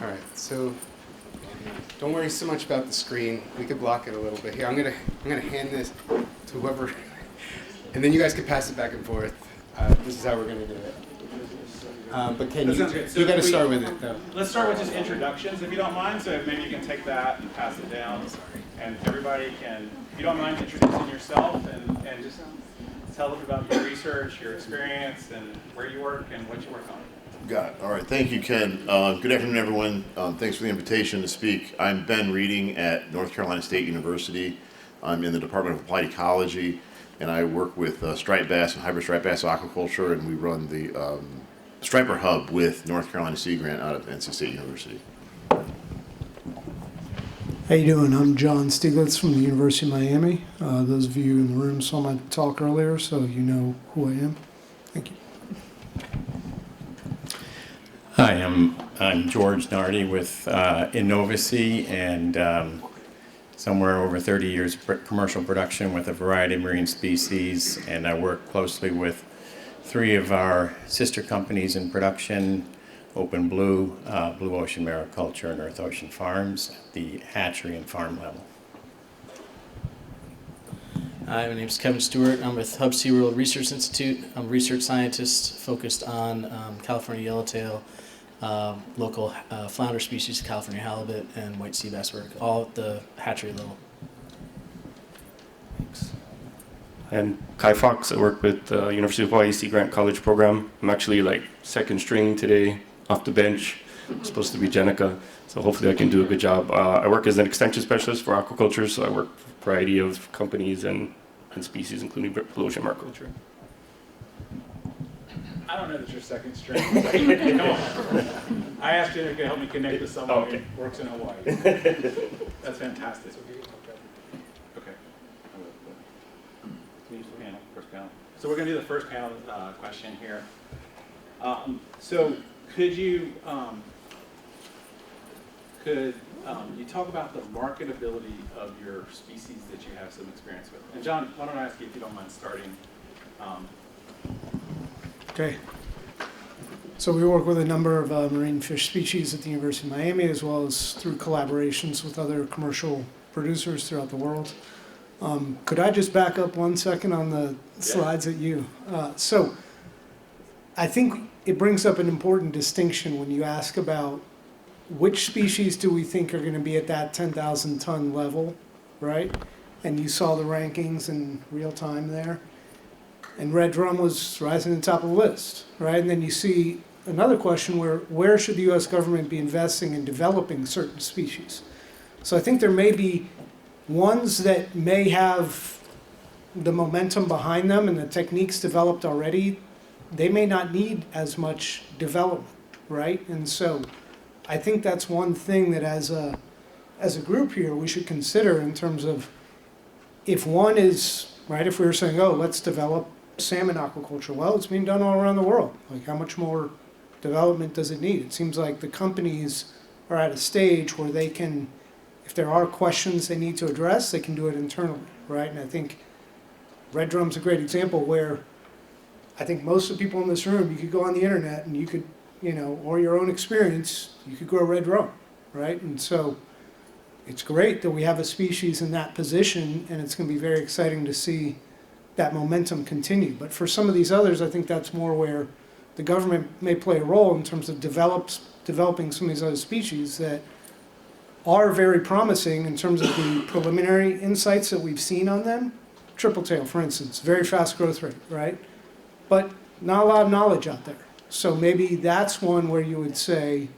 All right, so don't worry so much about the screen. We could block it a little bit here. I'm gonna hand this to whoever, and then you guys can pass it back and forth. This is how we're gonna do it. But Ken, you got to start with it though. Let's start with just introductions, if you don't mind. So maybe you can take that and pass it down, and everybody can, if you don't mind, introducing yourself and just tell us about your research, your experience, and where you work and what you work on. Got it. All right. Thank you, Ken. Good afternoon, everyone. Thanks for the invitation to speak. I'm Ben Reading at North Carolina State University. I'm in the Department of Applied Ecology, and I work with striped bass and hybrid striped bass aquaculture, and we run the Striper Hub with North Carolina Sea Grant out of NC State University. How you doing? I'm John Stieglitz from the University of Miami. Those of you in the room saw my talk earlier, so you know who I am. Thank you. Hi, I'm George Nardi with Innovacy, and somewhere over 30 years of commercial production with a variety of marine species, and I work closely with three of our sister companies in production: Open Blue, Blue Ocean Mariculture, and Earth Ocean Farms at the hatchery and farm level. Hi, my name is Kevin Stewart. I'm with Hub SeaWorld Research Institute. I'm a research scientist focused on California yellowtail, local flounder species, California halibut, and white sea bass work, all at the hatchery level. Thanks. I'm Kai Fox. I work with the University of Hawaii Sea Grant College program. I'm actually like second string today, off the bench. I'm supposed to be Jenica, so hopefully I can do a good job. I work as an extension specialist for aquaculture, so I work for a variety of companies and species, including Blue Ocean Mariculture. I don't know that you're second string. Come on. I asked you if you could help me connect with someone who works in Hawaii. That's fantastic. Okay. First panel. So we're going to do the first panel question here. So could you talk about the marketability of your species that you have some experience with? And John, why don't I ask you if you don't mind starting? Okay. So we work with a number of marine fish species at the University of Miami, as well as through collaborations with other commercial producers throughout the world. Could I just back up 1 second on the slides at you? So I think it brings up an important distinction when you ask about which species do we think are going to be at that 10,000 ton level, right? And you saw the rankings in real time there. And red drum was rising to the top of the list, right? And then you see another question where should the U.S. government be investing in developing certain species? So I think there may be ones that may have the momentum behind them and the techniques developed already. They may not need as much development, right? And so I think that's one thing that as a group here we should consider in terms of if one is, right, if we were saying, oh, let's develop salmon aquaculture. Well, it's being done all around the world. Like, how much more development does it need? It seems like the companies are at a stage where they can, if there are questions they need to address, they can do it internally, right? And I think red drum's a great example where I think most of the people in this room, you could go on the internet and you could, or your own experience, you could grow red drum, right? And so it's great that we have a species in that position, and it's going to be very exciting to see that momentum continue. But for some of these others, I think that's more where the government may play a role in terms of developing some of these other species that are very promising in terms of the preliminary insights that we've seen on them. Triple tail, for instance, very fast growth rate, right? But not a lot of knowledge out there. So maybe that's one where you would say,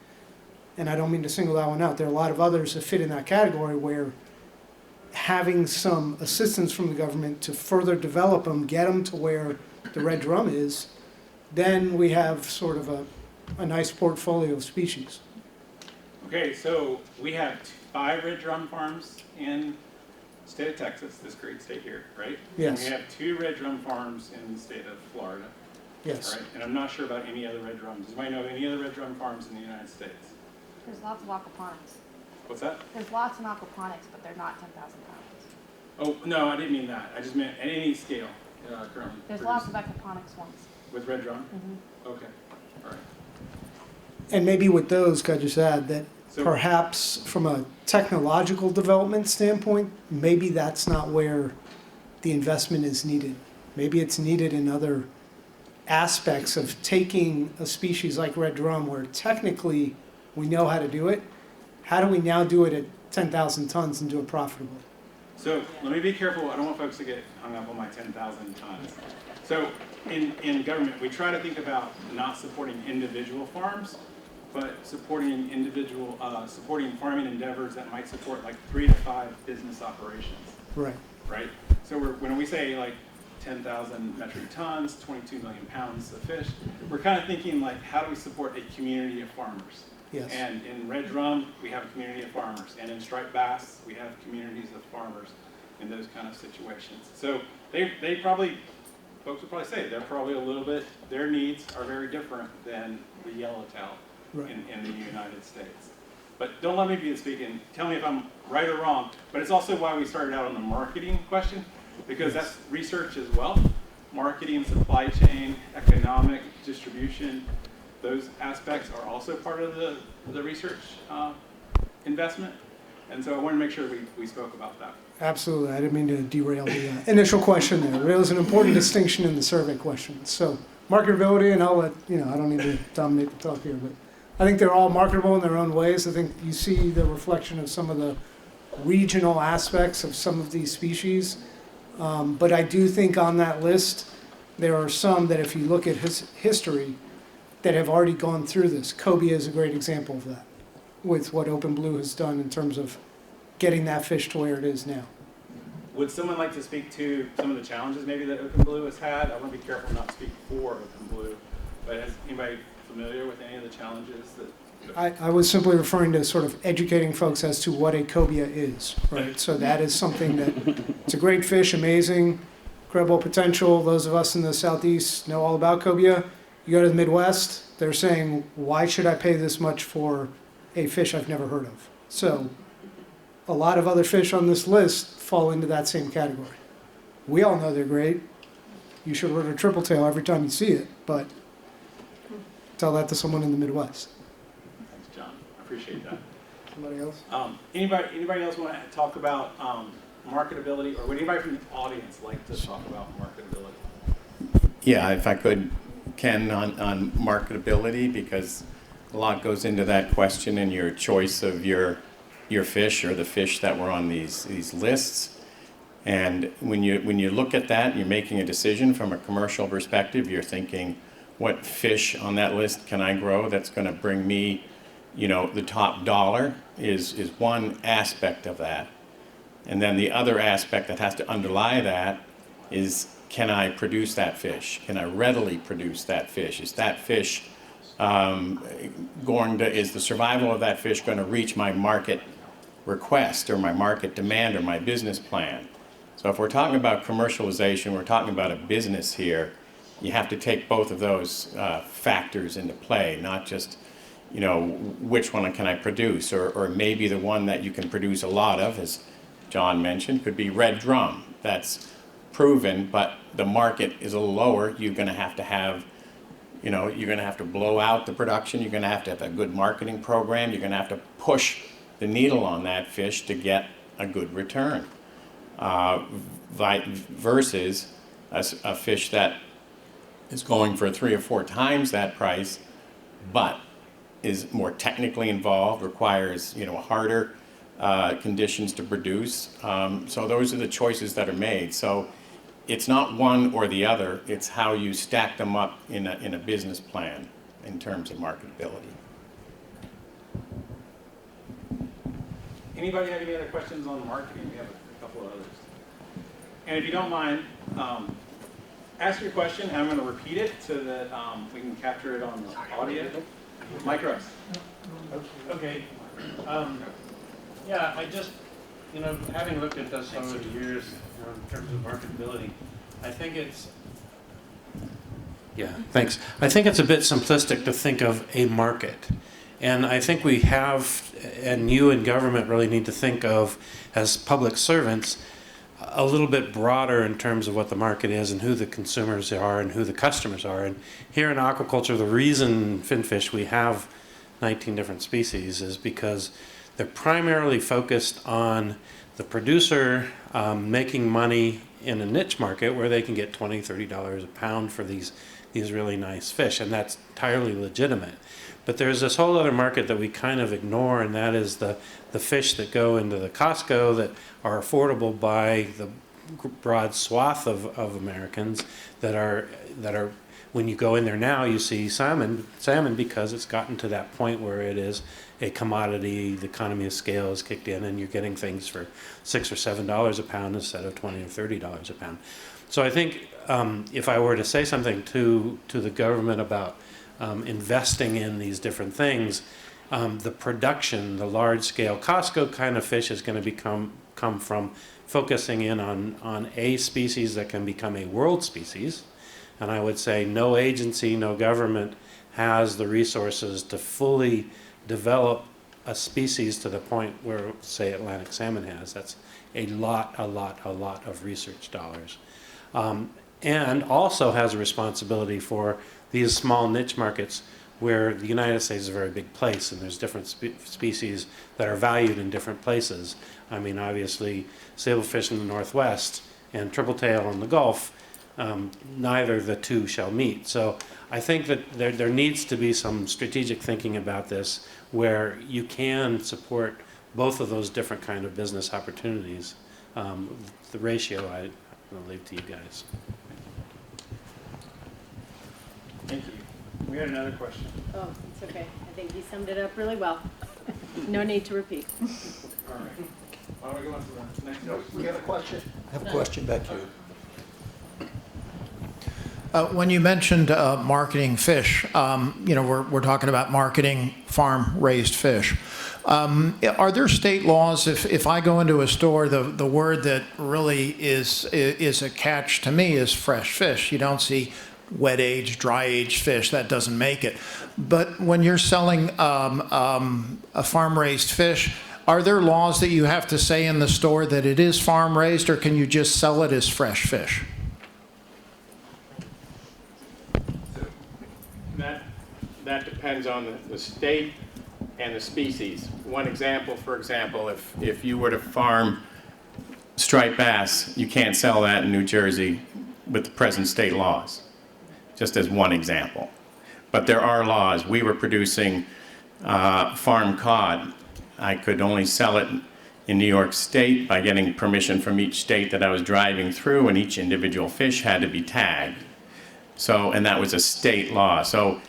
and I don't mean to single that one out, there are a lot of others that fit in that category where having some assistance from the government to further develop them, get them to where the red drum is, then we have sort of a nice portfolio of species. Okay, so we have 5 red drum farms in the state of Texas, this great state here, right? Yes. And we have 2 red drum farms in the state of Florida. Yes. Right? And I'm not sure about any other red drums. Does anybody know any other red drum farms in the United States? There's lots of aquaponics. What's that? There's lots in aquaponics, but they're not 10,000 pounds. Oh, no, I didn't mean that. I just meant at any scale currently. There's lots of aquaponics ones. With red drum? Mm-hmm. Okay, all right. And maybe with those, could I just add that So- perhaps from a technological development standpoint, maybe that's not where the investment is needed. Maybe it's needed in other aspects of taking a species like red drum, where technically we know how to do it. How do we now do it at 10,000 tons and do it profitably? So let me be careful. I don't want folks to get hung up on my 10,000 tons. So in government, we try to think about not supporting individual farms, but supporting supporting farming endeavors that might support like 3 to 5 business operations, Right. right? So when we say like 10,000 metric tons, 22 million pounds of fish, we're kind of thinking like, how do we support a community of farmers? Yes. And in red drum, we have a community of farmers. And in striped bass, we have communities of farmers in those kind of situations. So they probably, folks would probably say, they're probably a little bit, their needs are very different than the yellowtail Right. in the United States. But don't let me be speaking, tell me if I'm right or wrong, but it's also why we started out on the marketing question, because that's research as well. Marketing, supply chain, economic distribution, those aspects are also part of the research investment. And so I want to make sure we spoke about that. Absolutely. I didn't mean to derail the initial question there. It was an important distinction in the survey question. So marketability, and I'll let, I don't need to dominate the talk here, but I think they're all marketable in their own ways. I think you see the reflection of some of the regional aspects of some of these species. But I do think on that list, there are some that if you look at history, that have already gone through this. Cobia is a great example of that, with what Open Blue has done in terms of getting that fish to where it is now. Would someone like to speak to some of the challenges maybe that Open Blue has had? I want to be careful not to speak for Open Blue, but is anybody familiar with any of the challenges that? I was simply referring to sort of educating folks as to what a cobia is, right? So that is something that, it's a great fish, amazing, incredible potential. Those of us in the Southeast know all about cobia. You go to the Midwest, they're saying, why should I pay this much for a fish I've never heard of? So a lot of other fish on this list fall into that same category. We all know they're great. You should order triple tail every time you see it, but tell that to someone in the Midwest. Thanks, John. I appreciate that. Somebody else? Anybody else want to talk about marketability, or would anybody from the audience like to talk about marketability? Yeah, if I could, Ken, on marketability, because a lot goes into that question and your choice of your fish or the fish that were on these lists. And when you look at that, you're making a decision from a commercial perspective. You're thinking, what fish on that list can I grow that's going to bring me, the top dollar is one aspect of that. And then the other aspect that has to underlie that is, can I produce that fish? Can I readily produce that fish? Is that fish is the survival of that fish going to reach my market request or my market demand or my business plan? So if we're talking about commercialization, we're talking about a business here, you have to take both of those factors into play, not just, which one can I produce, or maybe the one that you can produce a lot of, as John mentioned, could be red drum. That's proven, but the market is a little lower. You're going to have, you're going to have to blow out the production. You're going to have a good marketing program. You're going to have to push the needle on that fish to get a good return. Versus a fish that is going for 3 or 4 times that price, but is more technically involved, requires harder conditions to produce. So those are the choices that are made. So it's not one or the other. It's how you stack them up in a business plan in terms of marketability. Anybody have any other questions on marketing? We have a couple of others. And if you don't mind, ask your question, and I'm going to repeat it so that we can capture it on the audio. Mike Rose. Okay. Yeah, I just, having looked at this over the years in terms of marketability, I think it's, thanks. I think it's a bit simplistic to think of a market. And I think we have, and you and government really need to think of, as public servants, a little bit broader in terms of what the market is and who the consumers are and who the customers are. And here in aquaculture, the reason finfish we have 19 different species is because they're primarily focused on the producer making money in a niche market where they can get $20, $30 a pound for these really nice fish, and that's entirely legitimate. But there's this whole other market that we kind of ignore, and that is the fish that go into the Costco that are affordable by the broad swath of Americans that are when you go in there now, you see salmon because it's gotten to that point where it is a commodity. The economy of scale has kicked in, and you're getting things for $6 or $7 a pound instead of $20 or $30 a pound. So I think if I were to say something to the government about investing in these different things, the production, the large-scale Costco kind of fish is going to come from focusing in on a species that can become a world species. And I would say no agency, no government has the resources to fully develop a species to the point where, say, Atlantic salmon has. That's a lot of research dollars. And also has a responsibility for these small niche markets where the United States is a very big place, and there's different species that are valued in different places. I mean, obviously, sablefish in the Northwest and tripletail in the Gulf, neither the two shall meet. So I think that there needs to be some strategic thinking about this where you can support both of those different kind of business opportunities. The ratio, I'll leave to you guys. Thank you. We had another question. Oh, it's okay. I think you summed it up really well. No need to repeat. All right. Why don't we go on to the next question? We have a question. I have a question back here. When you mentioned marketing fish, we're talking about marketing farm-raised fish. Are there state laws? If I go into a store, the word that really is a catch to me is fresh fish. You don't see wet-aged, dry-aged fish. That doesn't make it. But when you're selling a farm-raised fish, are there laws that you have to say in the store that it is farm-raised, or can you just sell it as fresh fish? That depends on the state and the species. One example, for example, if you were to farm striped bass, you can't sell that in New Jersey with the present state laws, just as one example. But there are laws. We were producing farm cod. I could only sell it in New York State by getting permission from each state that I was driving through, and each individual fish had to be tagged. So, and that was a state law. So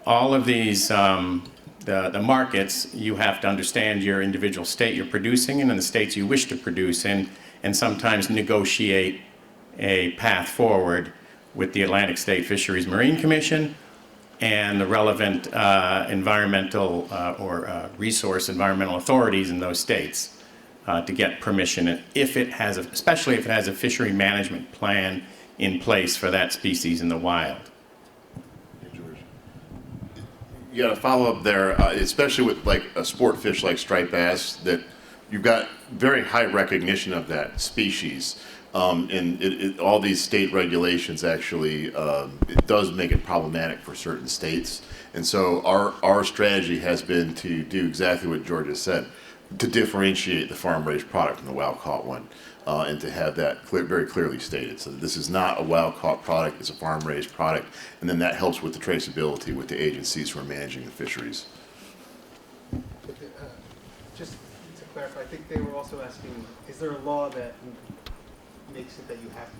all of these, the markets, you have to understand your individual state you're producing in and the states you wish to produce in, and sometimes negotiate a path forward with the Atlantic State Fisheries Marine Commission and the relevant environmental or resource environmental authorities in those states to get permission, if it has, especially if it has a fishery management plan in place for that species in the wild. You got to follow up there, especially with like a sport fish like striped bass, that you've got very high recognition of that species. And all these state regulations actually, it does make it problematic for certain states. And so our strategy has been to do exactly what George has said, to differentiate the farm-raised product from the wild-caught one, and to have that very clearly stated. So this is not a wild-caught product, it's a farm-raised product, and then that helps with the traceability with the agencies who are managing the fisheries. Just to clarify, I think they were also asking, is there a law that makes it that you have to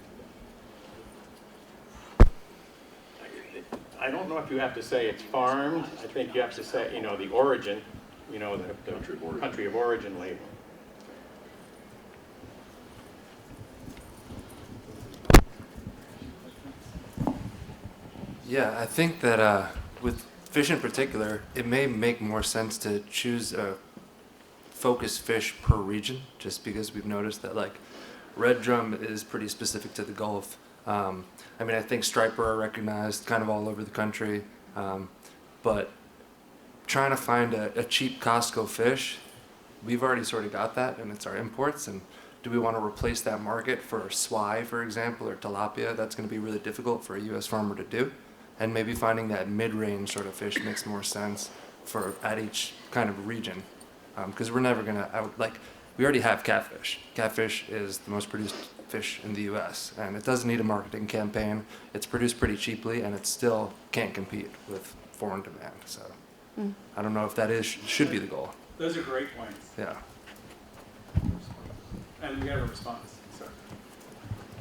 do it? I don't know if you have to say it's farmed. I think you have to say, the origin, the country of origin label. Yeah, I think that with fish in particular, it may make more sense to choose a focused fish per region, just because we've noticed that red drum is pretty specific to the Gulf. I think striper are recognized kind of all over the country, but trying to find a cheap Costco fish, we've already sort of got that, and it's our imports. And do we want to replace that market for swai, for example, or tilapia? That's going to be really difficult for a U.S. farmer to do. And maybe finding that mid-range sort of fish makes more sense at each kind of region, because we're never gonna we already have catfish. Catfish is the most produced fish in the U.S. and it doesn't need a marketing campaign. It's produced pretty cheaply and it still can't compete with foreign demand. So I don't know if that should be the goal. Those are great points. Yeah. And we have a response. Sorry.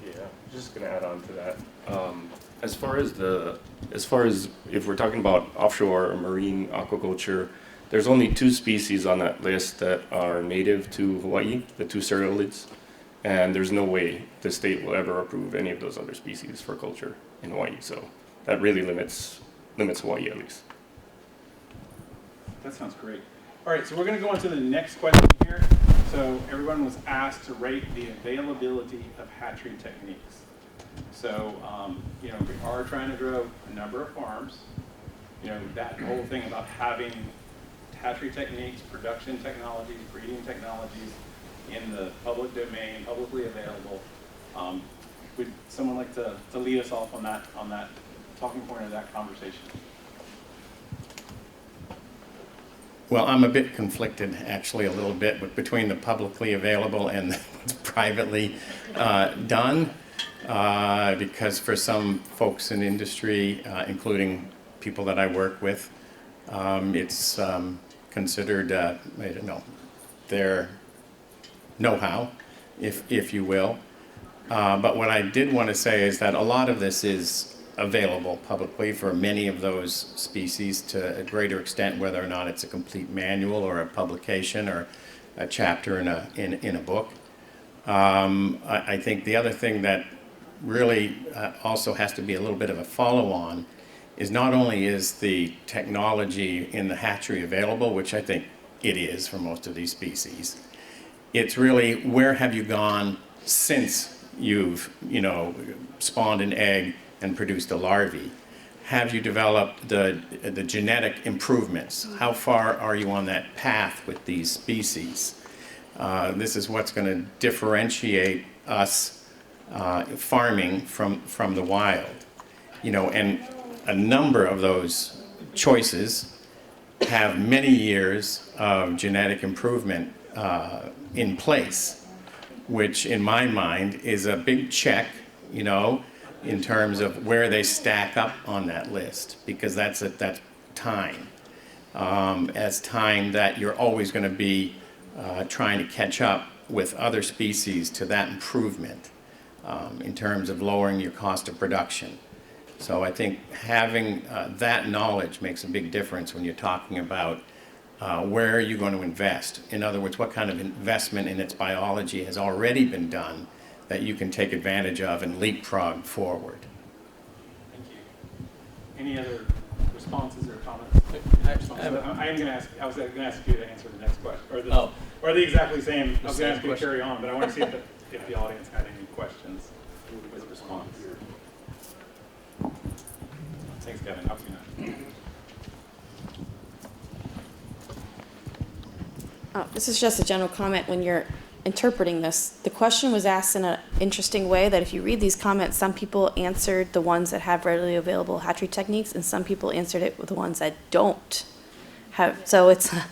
Yeah, just gonna add on to that. As far as if we're talking about offshore or marine aquaculture, there's only 2 species on that list that are native to Hawaii, the 2 cerealids, and there's no way the state will ever approve any of those other species for culture in Hawaii. So that really limits Hawaii at least. That sounds great. All right, so we're going to go on to the next question here. So everyone was asked to rate the availability of hatchery techniques. So, we are trying to grow a number of farms. That whole thing about having hatchery techniques, production technologies, breeding technologies in the public domain, publicly available. Would someone like to lead us off on that talking point of that conversation? Well, I'm a bit conflicted, actually, a little bit between the publicly available and what's privately done, because for some folks in industry, including people that I work with, it's considered, I don't know, their know-how, if you will. But what I did want to say is that a lot of this is available publicly for many of those species to a greater extent, whether or not it's a complete manual or a publication or a chapter in a book. I think the other thing that really also has to be a little bit of a follow-on is not only is the technology in the hatchery available, which I think it is for most of these species, it's really where have you gone since you've spawned an egg and produced a larvae? Have you developed the genetic improvements? How far are you on that path with these species? This is what's going to differentiate us farming from the wild. And a number of those choices have many years of genetic improvement in place, which in my mind is a big check, in terms of where they stack up on that list, because that's time. As time that you're always going to be trying to catch up with other species to that improvement in terms of lowering your cost of production. So I think having that knowledge makes a big difference when you're talking about where are you going to invest. In other words, what kind of investment in its biology has already been done that you can take advantage of and leapfrog forward. Thank you. Any other responses or comments? I am going to ask. I was going to ask you to answer the next question, or the exactly same. I was going to ask you to carry on, but I want to see if the audience had any questions with response. Thanks, Kevin. How This is just a general comment. When you're interpreting this, the question was asked in an interesting way that if you read these comments, some people answered the ones that have readily available hatchery techniques, and some people answered it with the ones that don't have. So it's going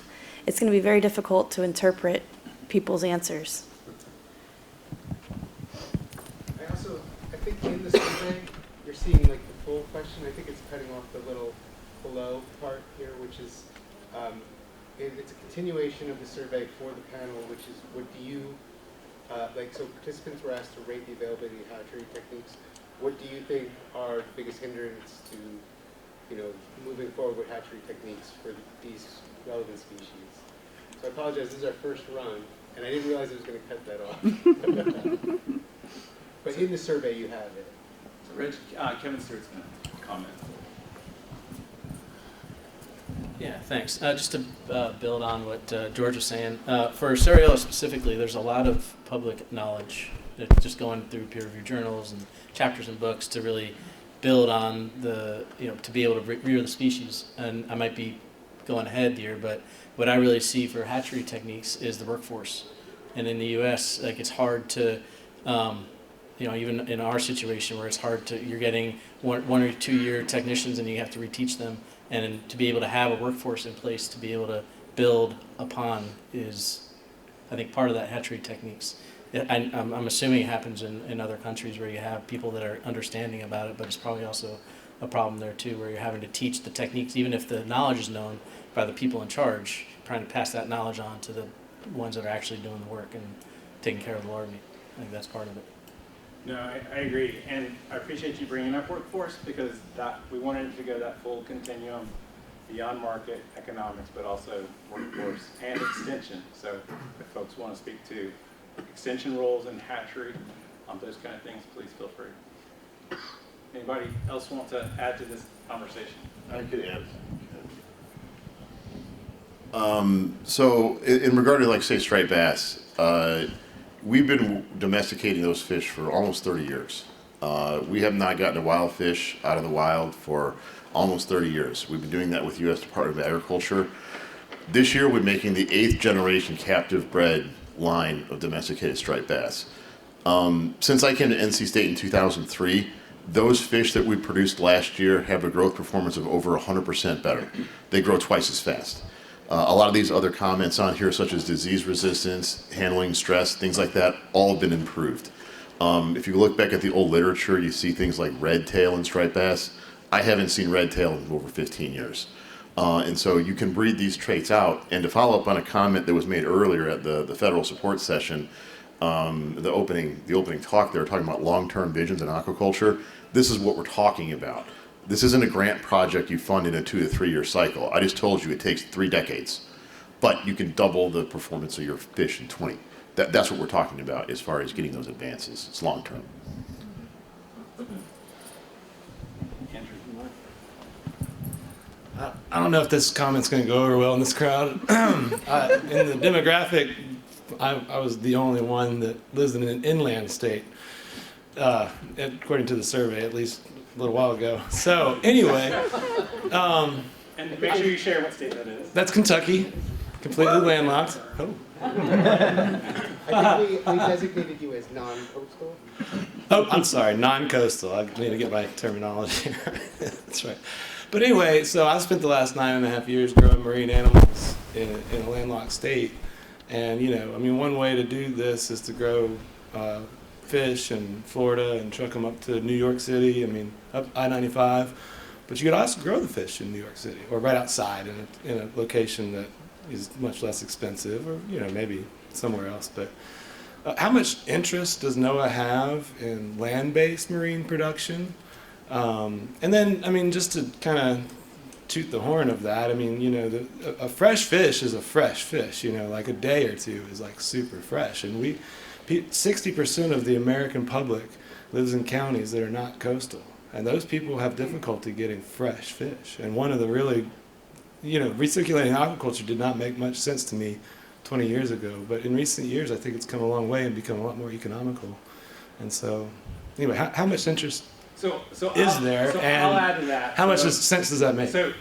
to be very difficult to interpret people's answers. I think in the survey, you're seeing like the full question. I think it's cutting off the little below part here, which is, it's a continuation of the survey for the panel, which is, what do you, so participants were asked to rate the availability of hatchery techniques. What do you think are the biggest hindrance to, moving forward with hatchery techniques for these relevant species? So I apologize, this is our first run, and I didn't realize I was going to cut that off. But in the survey, you have it. So Rich, Kevin Stewart's going to comment. Yeah, thanks. Just to build on what George was saying, for Cerealis specifically, there's a lot of public knowledge just going through peer-reviewed journals and chapters and books to really build on to be able to rear the species. And I might be going ahead here, but what I really see for hatchery techniques is the workforce. And in the U.S., it's hard to, even in our situation where it's hard to, you're getting 1 or 2 year technicians and you have to reteach them. And to be able to have a workforce in place to be able to build upon is, I think, part of that hatchery techniques. I'm assuming it happens in other countries where you have people that are understanding about it, but it's probably also a problem there too, where you're having to teach the techniques, even if the knowledge is known by the people in charge, trying to pass that knowledge on to the ones that are actually doing the work and taking care of the larvae. I think that's part of it. No, I agree, and I appreciate you bringing up workforce, because we wanted to go that full continuum beyond market economics, but also workforce and extension. So if folks want to speak to extension roles in hatchery, those kind of things, please feel free. Anybody else want to add to this conversation? I could add. So in regard to, like, say, striped bass, we've been domesticating those fish for almost 30 years. We have not gotten a wild fish out of the wild for almost 30 years. We've been doing that with U.S. Department of Agriculture. This year, we're making the 8th generation captive bred line of domesticated striped bass. Since I came to NC State in 2003, those fish that we produced last year have a growth performance of over 100% better. They grow twice as fast. A lot of these other comments on here, such as disease resistance, handling stress, things like that, all have been improved. If you look back at the old literature, you see things like red tail and striped bass. I haven't seen red tail in over 15 years. And so you can breed these traits out. And to follow up on a comment that was made earlier at the federal support session, the opening talk there, talking about long-term visions in aquaculture, this is what we're talking about. This isn't a grant project you fund in a 2 to 3 year cycle. I just told you it takes 3 decades, but you can double the performance of your fish in 20. That's what we're talking about as far as getting those advances. It's long term. I don't know if this comment's going to go over well in this crowd. In the demographic, I was the only one that lives in an inland state, according to the survey, at least a little while ago. So anyway, and make sure you share what state that is. That's Kentucky, completely landlocked. Oh. I think we designated you as non-coastal. Oh, I'm sorry, non-coastal. I need to get my terminology right. That's right. But anyway, so I spent the last 9.5 years growing marine animals in a landlocked state. And, one way to do this is to grow fish in Florida and truck them up to New York City, up I-95. But you could also grow the fish in New York City or right outside in a location that is much less expensive, or, maybe somewhere else. But how much interest does NOAA have in land-based marine production? And then, just to kind of toot the horn of that, a fresh fish is a fresh fish, like a day or two is like super fresh. And 60% of the American public lives in counties that are not coastal. And those people have difficulty getting fresh fish. And one of the really, recirculating aquaculture did not make much sense to me 20 years ago. But in recent years, I think it's come a long way and become a lot more economical. And so, anyway, how much interest is there, and I'll add to that. how much sense does that make? So,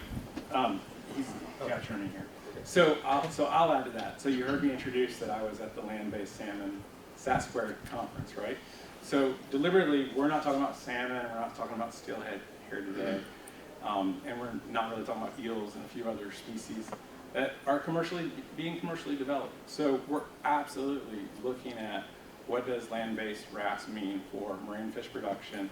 he's got turning here. So I'll add to that. So you heard me introduce that I was at the land-based salmon SASQUARE conference, right? So deliberately, we're not talking about salmon, we're not talking about steelhead here today, and we're not really talking about eels and a few other species that are being commercially developed. So we're absolutely looking at what does land-based RAS mean for marine fish production.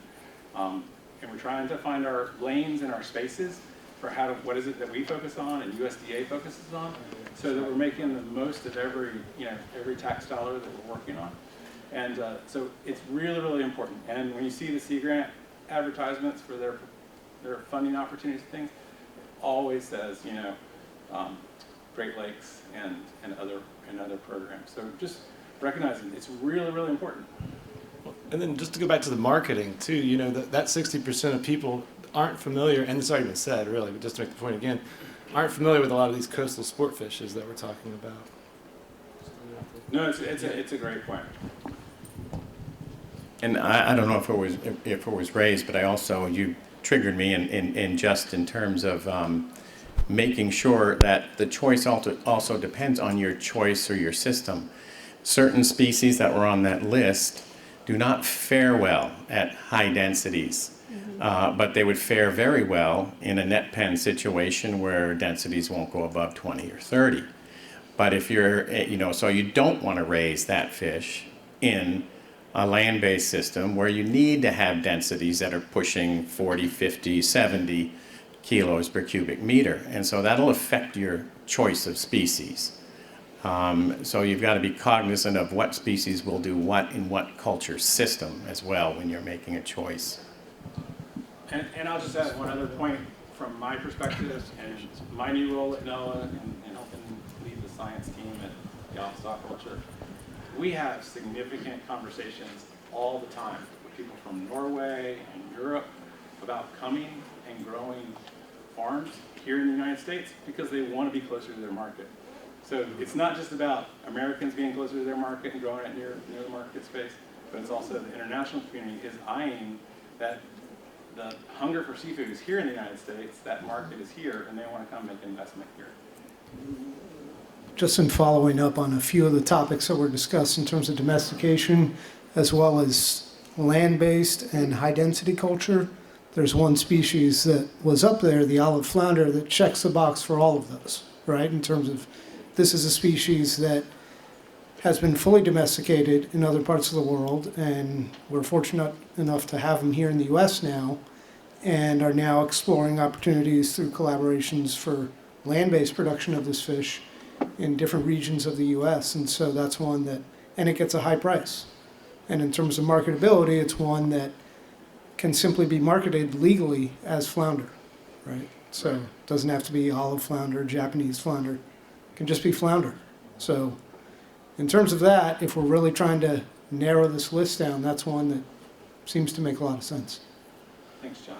And we're trying to find our lanes and our spaces for what is it that we focus on and USDA focuses on, so that we're making the most of every tax dollar that we're working on. And so it's really, really important. And when you see the Sea Grant advertisements for their funding opportunities and things, it always says, Great Lakes and other programs. So just recognizing it's really, really important. And then just to go back to the marketing too, that 60% of people aren't familiar, and it's already been said really, but just to make the point again, aren't familiar with a lot of these coastal sport fishes that we're talking about. No, it's a great point. And I don't know if it was raised, but you triggered me in just in terms of making sure that the choice also depends on your choice or your system. Certain species that were on that list do not fare well at high densities. but they would fare very well in a net pen situation where densities won't go above 20 or 30. But if you're, so you don't want to raise that fish in a land-based system where you need to have densities that are pushing 40, 50, 70 kilos per cubic meter. And so that'll affect your choice of species. So you've got to be cognizant of what species will do what in what culture system as well when you're making a choice. And I'll just add one other point from my perspective and my new role at NOAA and helping lead the science team at the Office of Aquaculture. We have significant conversations all the time with people from Norway and Europe about coming and growing farms here in the United States because they want to be closer to their market. So it's not just about Americans being closer to their market and growing it near the market space, but it's also the international community is eyeing that the hunger for seafood is here in the United States, that market is here, and they want to come make investment here. Just in following up on a few of the topics that were discussed in terms of domestication, as well as land-based and high-density culture, there's one species that was up there, the olive flounder, that checks the box for all of those, right? In terms of this is a species that has been fully domesticated in other parts of the world, and we're fortunate enough to have them here in the U.S. now, and are now exploring opportunities through collaborations for land-based production of this fish in different regions of the U.S. And so that's one that, and it gets a high price. And in terms of marketability, it's one that can simply be marketed legally as flounder, right? So it doesn't have to be olive flounder, Japanese flounder. It can just be flounder. So in terms of that, if we're really trying to narrow this list down, that's one that seems to make a lot of sense. Thanks, John.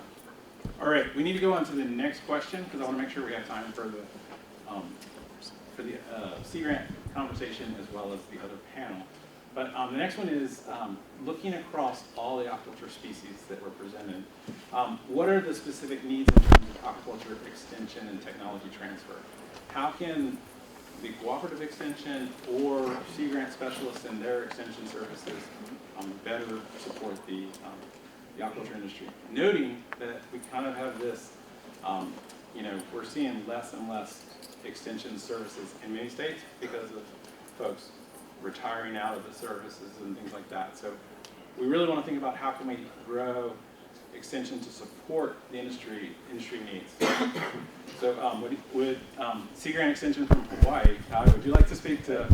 All right, we need to go on to the next question because I want to make sure we have time for the Sea Grant conversation as well as the other panel. But the next one is looking across all the aquaculture species that were presented. What are the specific needs in terms of aquaculture extension and technology transfer? How can the cooperative extension or Sea Grant specialists and their extension services better support the aquaculture industry? Noting that we kind of have this, we're seeing less and less extension services in many states because of folks retiring out of the services and things like that. So we really want to think about how can we grow extension to support the industry needs. So would Sea Grant Extension from Hawaii, would you like to speak to?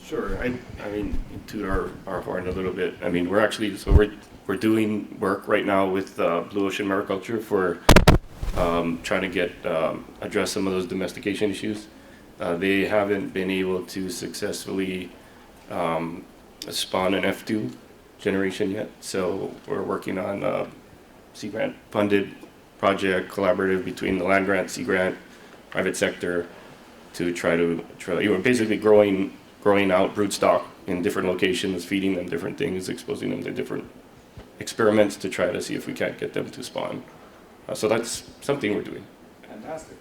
Sure. I mean, to our horn a little bit. I mean, we're doing work right now with Blue Ocean Mariculture for trying to address some of those domestication issues. They haven't been able to successfully spawn an F2 generation yet, so we're working on a Sea Grant funded project, collaborative between the land grant, Sea Grant, private sector, to try basically growing out broodstock in different locations, feeding them different things, exposing them to different experiments to try to see if we can't get them to spawn. So that's something we're doing. Fantastic.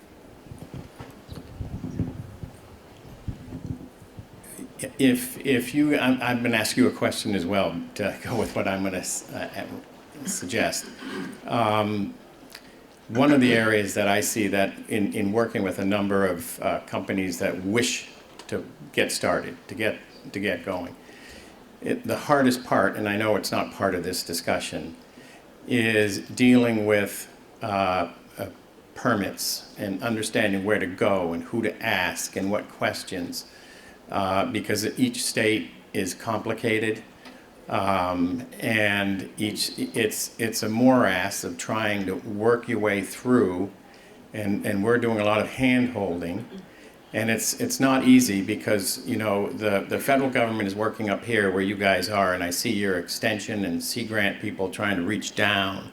I'm going to ask you a question as well to go with what I'm going to suggest. One of the areas that I see that in working with a number of companies that wish to get started, to get going, the hardest part, and I know it's not part of this discussion, is dealing with permits and understanding where to go and who to ask and what questions. Because each state is complicated, and it's a morass of trying to work your way through, and we're doing a lot of hand-holding, and it's not easy because the federal government is working up here where you guys are, and I see your extension and Sea Grant people trying to reach down,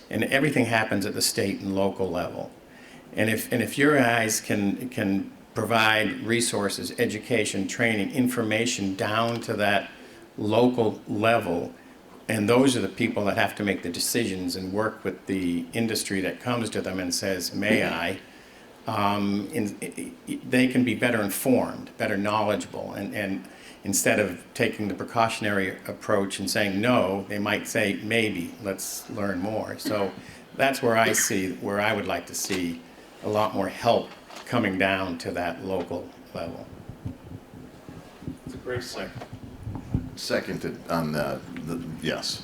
and everything happens at the state and local level, and if your guys can provide resources, education, training, information down to that local level, and those are the people that have to make the decisions and work with the industry that comes to them and says, may I? they can be better informed, better knowledgeable, and instead of taking the precautionary approach and saying no, they might say maybe, let's learn more. So that's where I would like to see a lot more help coming down to that local level. It's a great point. Seconded on yes.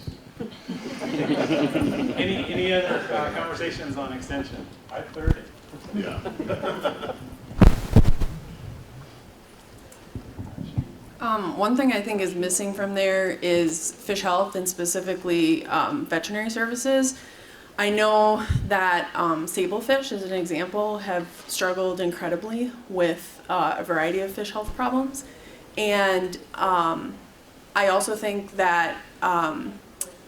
Any other conversations on extension? I've heard it. Yeah. One thing I think is missing from there is fish health and specifically veterinary services. I know that sablefish, as an example, have struggled incredibly with a variety of fish health problems. And I also think that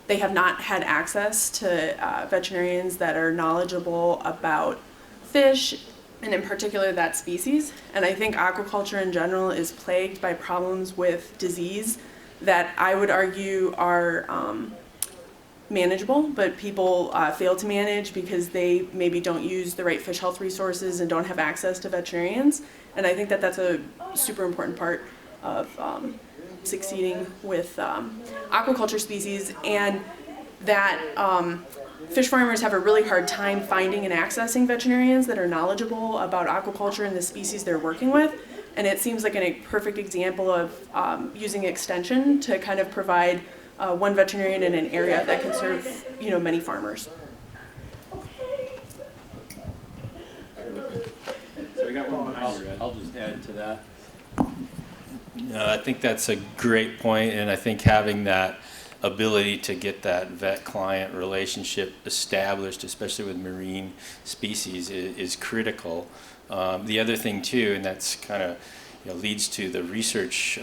they have not had access to veterinarians that are knowledgeable about fish, and in particular that species. And I think aquaculture in general is plagued by problems with disease that I would argue are manageable, but people fail to manage because they maybe don't use the right fish health resources and don't have access to veterinarians. And I think that that's a super important part of succeeding with aquaculture species, and that fish farmers have a really hard time finding and accessing veterinarians that are knowledgeable about aquaculture and the species they're working with. And it seems like a perfect example of using extension to kind of provide one veterinarian in an area that can serve, many farmers. So we got one behind you, Ed. I'll just add to that. I think that's a great point, and I think having that ability to get that vet-client relationship established, especially with marine species, is critical. The other thing too, and that's kind of leads to the research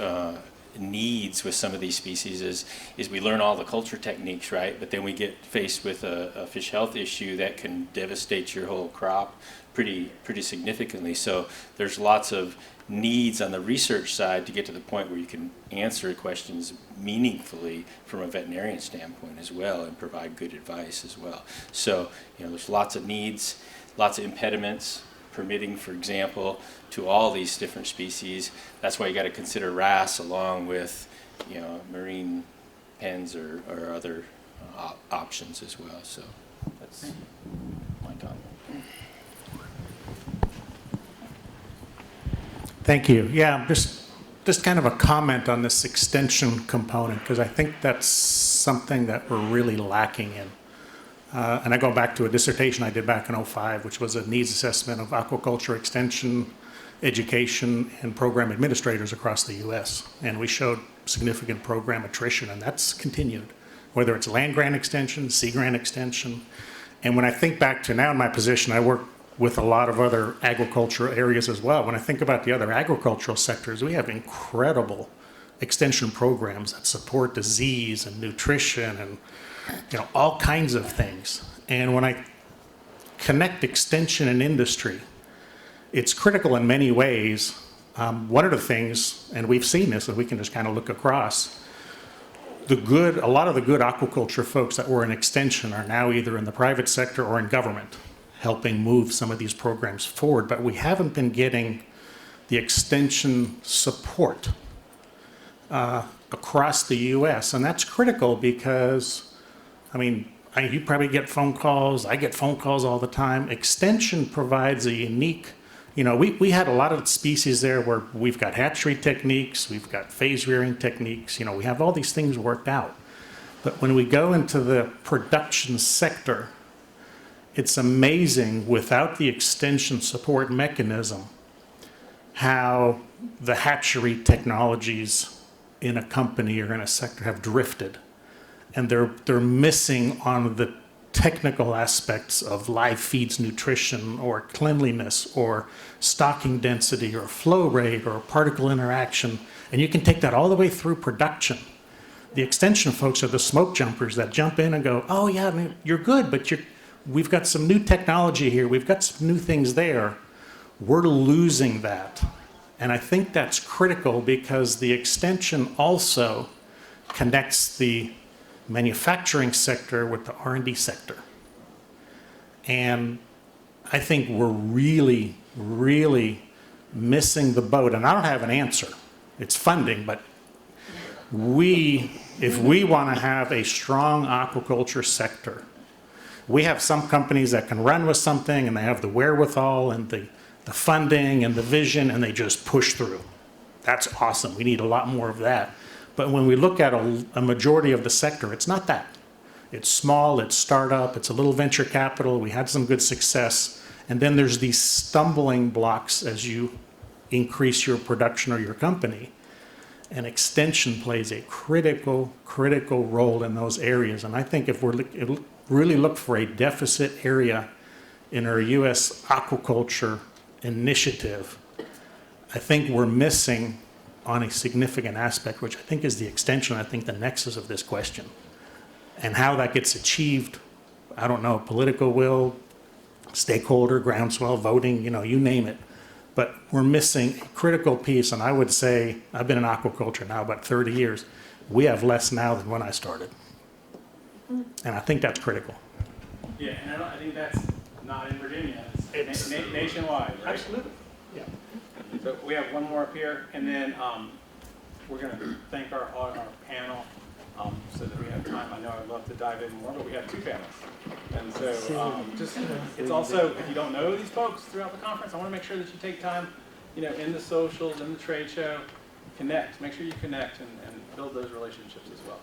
needs with some of these species, is we learn all the culture techniques, right? But then we get faced with a fish health issue that can devastate your whole crop pretty significantly. So there's lots of needs on the research side to get to the point where you can answer questions meaningfully from a veterinarian standpoint as well, and provide good advice as well. So there's lots of needs, lots of impediments, permitting, for example, to all these different species. That's why you got to consider wrasse along with marine pens or other options as well. So that's my comment. Thank you. Yeah, just kind of a comment on this extension component, because I think that's something that we're really lacking in. And I go back to a dissertation I did back in '05, which was a needs assessment of aquaculture extension, education, and program administrators across the U.S. And we showed significant program attrition, and that's continued, whether it's land grant extension, sea grant extension. And when I think back to now in my position, I work with a lot of other agricultural areas as well. When I think about the other agricultural sectors, we have incredible extension programs that support disease and nutrition and all kinds of things. And when I connect extension and industry, it's critical in many ways. One of the things, and we've seen this, and we can just kind of look across, a lot of the good aquaculture folks that were in extension are now either in the private sector or in government, helping move some of these programs forward, but we haven't been getting the extension support across the U.S., and that's critical because, you probably get phone calls, I get phone calls all the time. Extension provides a unique, we had a lot of species there where we've got hatchery techniques, we've got phase rearing techniques, we have all these things worked out. But when we go into the production sector, it's amazing, without the extension support mechanism, how the hatchery technologies in a company or in a sector have drifted. And they're missing on the technical aspects of live feeds nutrition or cleanliness or stocking density or flow rate or particle interaction. And you can take that all the way through production. The extension folks are the smoke jumpers that jump in and go, oh yeah, you're good, but we've got some new technology here. We've got some new things there. We're losing that. And I think that's critical because the extension also connects the manufacturing sector with the R&D sector. And I think we're really, really missing the boat. And I don't have an answer. It's funding, but if we want to have a strong aquaculture sector, we have some companies that can run with something and they have the wherewithal and the funding and the vision, and they just push through. That's awesome. We need a lot more of that. But when we look at a majority of the sector, it's not that. It's small, it's startup, it's a little venture capital. We had some good success. And then there's these stumbling blocks as you increase your production or your company. And extension plays a critical role in those areas. And I think if we're really look for a deficit area in our U.S. aquaculture initiative, I think we're missing on a significant aspect, which I think is the extension, I think the nexus of this question. And how that gets achieved, I don't know, political will, stakeholder, groundswell, voting, you name it. But we're missing a critical piece, and I would say, I've been in aquaculture now about 30 years. We have less now than when I started. And I think that's critical. Yeah, and I think that's not in Virginia, it's nationwide, right? Absolutely. Yeah. So we have one more up here, and then we're going to thank our panel so that we have time. I know I'd love to dive in more, but we have two panels. And so it's also, if you don't know these folks throughout the conference, I want to make sure that you take time, in the socials, in the trade show, connect. Make sure you connect and build those relationships as well.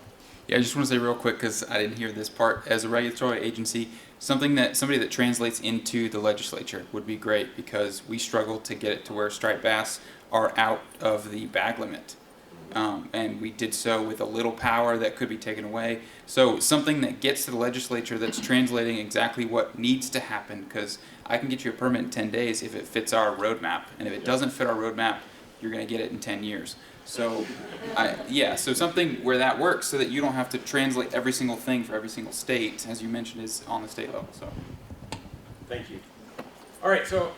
Yeah, I just want to say real quick, because I didn't hear this part, as a regulatory agency, somebody that translates into the legislature would be great, because we struggle to get it to where striped bass are out of the bag limit. And we did so with a little power that could be taken away. So something that gets to the legislature that's translating exactly what needs to happen, because I can get you a permit in 10 days if it fits our roadmap. And if it doesn't fit our roadmap, you're going to get it in 10 years. So, so something where that works, so that you don't have to translate every single thing for every single state, as you mentioned, is on the state level. So, thank you. All right, so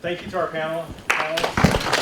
thank you to our panelists.